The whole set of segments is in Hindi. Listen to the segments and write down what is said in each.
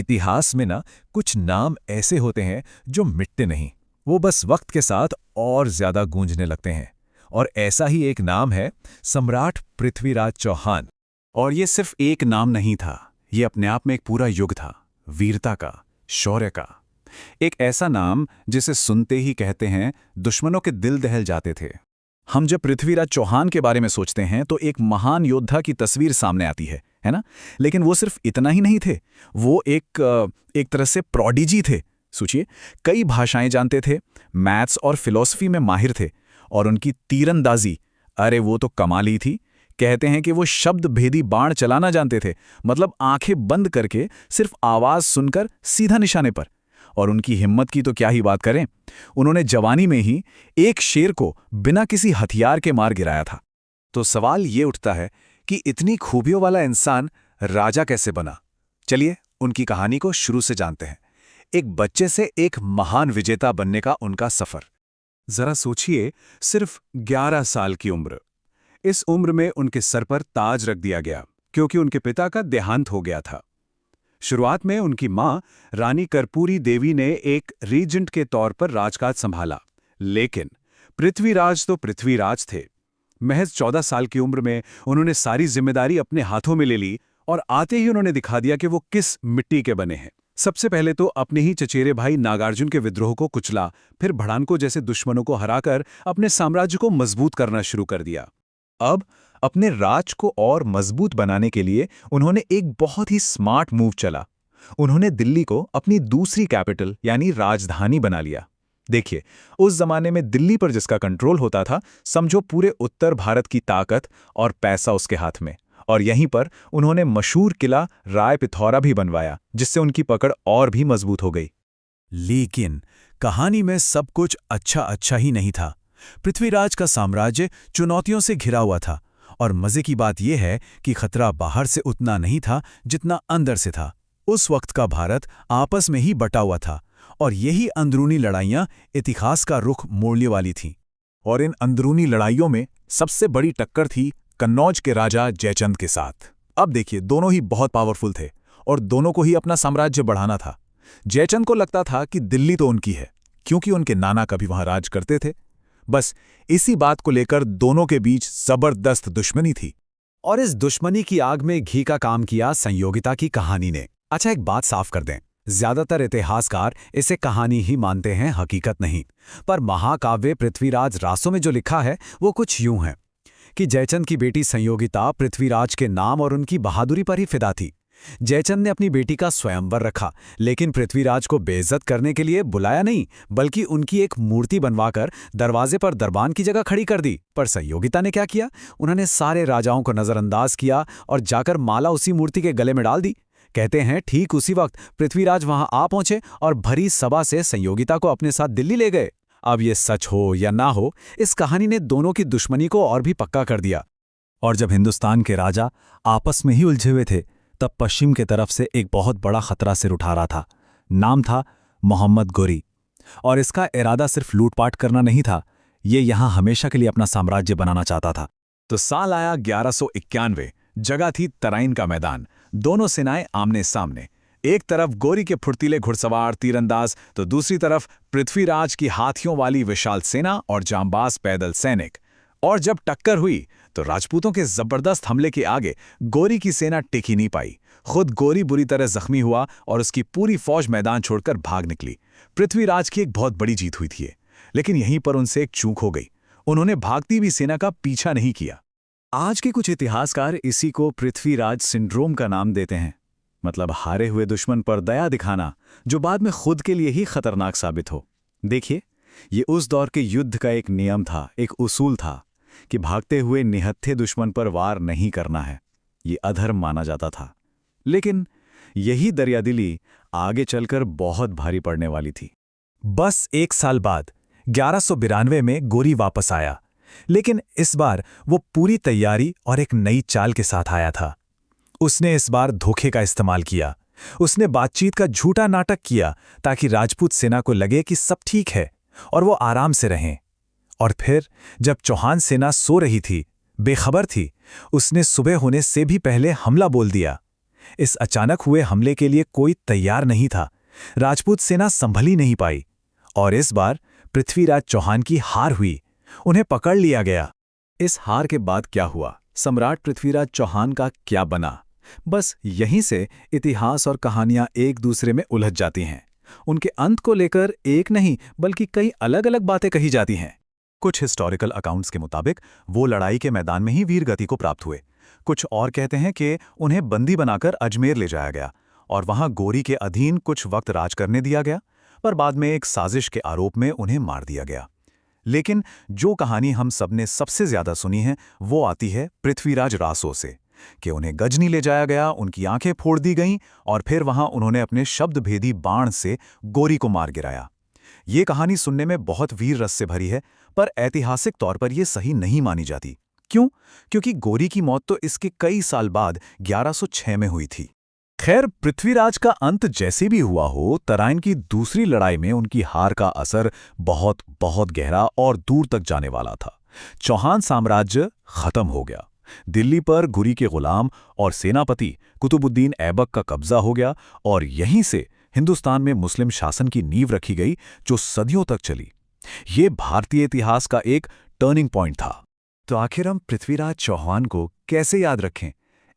इतिहास में ना कुछ नाम ऐसे होते हैं जो मिटते नहीं, वो बस वक्त के साथ और ज्यादा गूंजने लगते हैं। और ऐसा ही एक नाम है सम्राट पृथ्वीराज चौहान। और ये सिर्फ एक नाम नहीं था, ये अपने आप में एक पूरा युग था, वीरता का, शौर्य का। एक ऐसा नाम जिसे सुनते ही कहते हैं दुश्मनों के दिल दहल जाते थे। हम जब पृथ्वीराज चौहान के बारे में सोचते हैं तो एक महान योद्धा की तस्वीर सामने आती है ना? लेकिन वो सिर्फ इतना ही नहीं थे, वो एक तरह से प्रोडिजी थे। सोचिए, कई भाषाएं जानते थे, मैथ्स और फिलॉसफी में माहिर थे, और उनकी तीरंदाजी, अरे वो तो कमाल ही थी। कहते हैं कि वो शब्द भेदी बाण चलाना जानते थे, मतलब आंखें बंद करके सिर्फ आवाज सुनकर सीधा निशाने पर। और उनकी हिम्मत की तो क्या ही बात करें, उन्होंने जवानी में ही एक शेर को बिना किसी हथियार के मार गिराया था। तो सवाल ये उठता है कि इतनी खूबियों वाला इंसान राजा कैसे बना? चलिए उनकी कहानी को शुरू से जानते हैं। एक बच्चे से एक महान विजेता बनने का उनका सफर। जरा सोचिए, सिर्फ 11 साल की उम्र। इस उम्र में उनके सर पर ताज रख दिया गया क्योंकि उनके पिता का देहांत हो गया था। शुरुआत में उनकी मां रानी कर्पूरी देवी ने एक रीजेंट के तौर पर राजकाज संभाला, लेकिन पृथ्वीराज तो पृथ्वीराज थे। महज 14 साल की उम्र में उन्होंने सारी जिम्मेदारी अपने हाथों में ले ली और आते ही उन्होंने दिखा दिया कि वो किस मिट्टी के बने हैं। सबसे पहले तो अपने ही चचेरे भाई नागार्जुन के विद्रोह को कुचला, फिर भड़ानको जैसे दुश्मनों को हराकर अपने साम्राज्य को मजबूत करना शुरू कर दिया। अब अपने राज को और मजबूत बनाने के लिए उन्होंने एक बहुत ही स्मार्ट मूव चला। उन्होंने दिल्ली को अपनी दूसरी कैपिटल यानी राजधानी बना लिया। देखिए, उस जमाने में दिल्ली पर जिसका कंट्रोल होता था, समझो पूरे उत्तर भारत की ताकत और पैसा उसके हाथ में। और यहीं पर उन्होंने मशहूर किला राय पिथौरा भी बनवाया, जिससे उनकी पकड़ और भी मजबूत हो गई। लेकिन कहानी में सब कुछ अच्छा ही नहीं था। पृथ्वीराज का साम्राज्य चुनौतियों से घिरा हुआ था, और मजे की बात यह है कि खतरा बाहर से उतना नहीं था जितना अंदर से था। उस वक्त का भारत आपस में ही बटा हुआ था, और यही अंदरूनी लड़ाइयां इतिहास का रुख मोड़ने वाली थीं। और इन अंदरूनी लड़ाइयों में सबसे बड़ी टक्कर थी कन्नौज के राजा जयचंद के साथ। अब देखिए, दोनों ही बहुत पावरफुल थे और दोनों को ही अपना साम्राज्य बढ़ाना था। जयचंद को लगता था कि दिल्ली तो उनकी है, क्योंकि उनके नाना कभी वहां राज करते थे। बस इसी बात को लेकर दोनों के बीच जबरदस्त दुश्मनी थी। और इस दुश्मनी की आग में घी का काम किया संयोगिता की कहानी ने। अच्छा, एक बात साफ कर दें, ज्यादातर इतिहासकार इसे कहानी ही मानते हैं, हकीकत नहीं। पर महाकाव्य पृथ्वीराज रासों में जो लिखा है वो कुछ यूं है कि जयचंद की बेटी संयोगिता पृथ्वीराज के नाम और उनकी बहादुरी पर ही फिदा थी। जयचंद ने अपनी बेटी का स्वयंवर रखा, लेकिन पृथ्वीराज को बेइज्जत करने के लिए बुलाया नहीं, बल्कि उनकी एक मूर्ति बनवाकर दरवाजे पर दरबान की जगह खड़ी कर दी। पर संयोगिता ने क्या किया? उन्होंने सारे राजाओं को नजरअंदाज किया और जाकर माला उसी मूर्ति के गले में डाल दी। कहते हैं ठीक उसी वक्त पृथ्वीराज वहां आ पहुंचे और भरी सभा से संयोगिता को अपने साथ दिल्ली ले गए। अब ये सच हो या ना हो, इस कहानी ने दोनों की दुश्मनी को और भी पक्का कर दिया। और जब हिंदुस्तान के राजा आपस में ही उलझे हुए थे, तब पश्चिम के तरफ से एक बहुत बड़ा खतरा सिर उठा रहा था। नाम था मोहम्मद गोरी। और इसका इरादा सिर्फ लूटपाट करना नहीं था, ये यहां हमेशा के लिए अपना साम्राज्य बनाना चाहता था। तो साल आया 1191। जगह थी तराइन का मैदान। दोनों सेनाएं आमने सामने। एक तरफ गोरी के फुर्तीले घुड़सवार तीरंदाज, तो दूसरी तरफ पृथ्वीराज की हाथियों वाली विशाल सेना और जांबाज पैदल सैनिक। और जब टक्कर हुई तो राजपूतों के जबरदस्त हमले के आगे गोरी की सेना टिक ही नहीं पाई। खुद गोरी बुरी तरह जख्मी हुआ और उसकी पूरी फौज मैदान छोड़कर भाग निकली। पृथ्वीराज की एक बहुत बड़ी जीत हुई थी, लेकिन यहीं पर उनसे एक चूक हो गई। उन्होंने भागती हुई सेना का पीछा नहीं किया। आज के कुछ इतिहासकार इसी को पृथ्वीराज सिंड्रोम का नाम देते हैं, मतलब हारे हुए दुश्मन पर दया दिखाना, जो बाद में खुद के लिए ही खतरनाक साबित हो। देखिए, ये उस दौर के युद्ध का एक नियम था, एक उसूल था कि भागते हुए निहत्थे दुश्मन पर वार नहीं करना है। ये अधर्म माना जाता था। लेकिन यही दरियादिली आगे चलकर बहुत भारी पड़ने वाली थी। बस एक साल बाद 1192 में गोरी वापस आया, लेकिन इस बार वो पूरी तैयारी और एक नई चाल के साथ आया था। उसने इस बार धोखे का इस्तेमाल किया। उसने बातचीत का झूठा नाटक किया ताकि राजपूत सेना को लगे कि सब ठीक है और वो आराम से रहें। और फिर जब चौहान सेना सो रही थी, बेखबर थी, उसने सुबह होने से भी पहले हमला बोल दिया। इस अचानक हुए हमले के लिए कोई तैयार नहीं था। राजपूत सेना संभल ही नहीं पाई और इस बार पृथ्वीराज चौहान की हार हुई। उन्हें पकड़ लिया गया। इस हार के बाद क्या हुआ, सम्राट पृथ्वीराज चौहान का क्या बना, बस यहीं से इतिहास और कहानियां एक दूसरे में उलझ जाती हैं। उनके अंत को लेकर एक नहीं बल्कि कई अलग अलग बातें कही जाती हैं। कुछ हिस्टोरिकल अकाउंट्स के मुताबिक वो लड़ाई के मैदान में ही वीर गति को प्राप्त हुए। कुछ और कहते हैं कि उन्हें बंदी बनाकर अजमेर ले जाया गया और वहां गोरी के अधीन कुछ वक्त राज करने दिया गया, पर बाद में एक साजिश के आरोप में उन्हें मार दिया गया। लेकिन जो कहानी हम सबने सबसे ज्यादा सुनी है वो आती है पृथ्वीराज रासो से, कि उन्हें गजनी ले जाया गया, उनकी आंखें फोड़ दी गईं और फिर वहां उन्होंने अपने शब्दभेदी बाण से गोरी को मार गिराया। ये कहानी सुनने में बहुत वीर रस से भरी है, पर ऐतिहासिक तौर पर यह सही नहीं मानी जाती। क्यों? क्योंकि गोरी की मौत तो इसके कई साल बाद 1106 में हुई थी। खैर, पृथ्वीराज का अंत जैसे भी हुआ हो, तराइन की दूसरी लड़ाई में उनकी हार का असर बहुत बहुत गहरा और दूर तक जाने वाला था। चौहान साम्राज्य खत्म हो गया। दिल्ली पर गुरी के गुलाम और सेनापति कुतुबुद्दीन ऐबक का कब्जा हो गया और यहीं से हिंदुस्तान में मुस्लिम शासन की नींव रखी गई, जो सदियों तक चली। ये भारतीय इतिहास का एक टर्निंग पॉइंट था। तो आखिर हम पृथ्वीराज चौहान को कैसे याद रखें?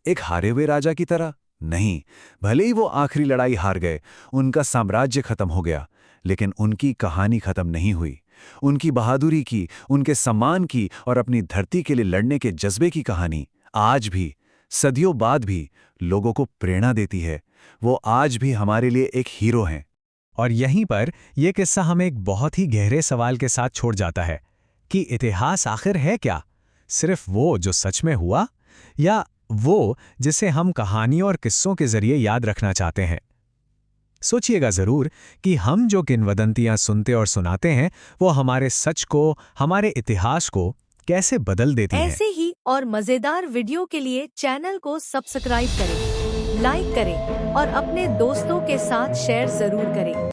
एक हारे हुए राजा की तरह? नहीं, भले ही वो आखिरी लड़ाई हार गए, उनका साम्राज्य खत्म हो गया, लेकिन उनकी कहानी खत्म नहीं हुई। उनकी बहादुरी की, उनके सम्मान की और अपनी धरती के लिए लड़ने के जज्बे की कहानी आज भी, सदियों बाद भी लोगों को प्रेरणा देती है। वो आज भी हमारे लिए एक हीरो हैं। और यहीं पर यह किस्सा हमें एक बहुत ही गहरे सवाल के साथ छोड़ जाता है कि इतिहास आखिर है क्या? सिर्फ वो जो सच में हुआ, या वो जिसे हम कहानियों और किस्सों के जरिए याद रखना चाहते हैं? सोचिएगा जरूर कि हम जो किंवदंतियां सुनते और सुनाते हैं वो हमारे सच को, हमारे इतिहास को कैसे बदल देती हैं। ऐसे ही और मजेदार वीडियो के लिए चैनल को सब्सक्राइब करें, लाइक करें और अपने दोस्तों के साथ शेयर जरूर करें।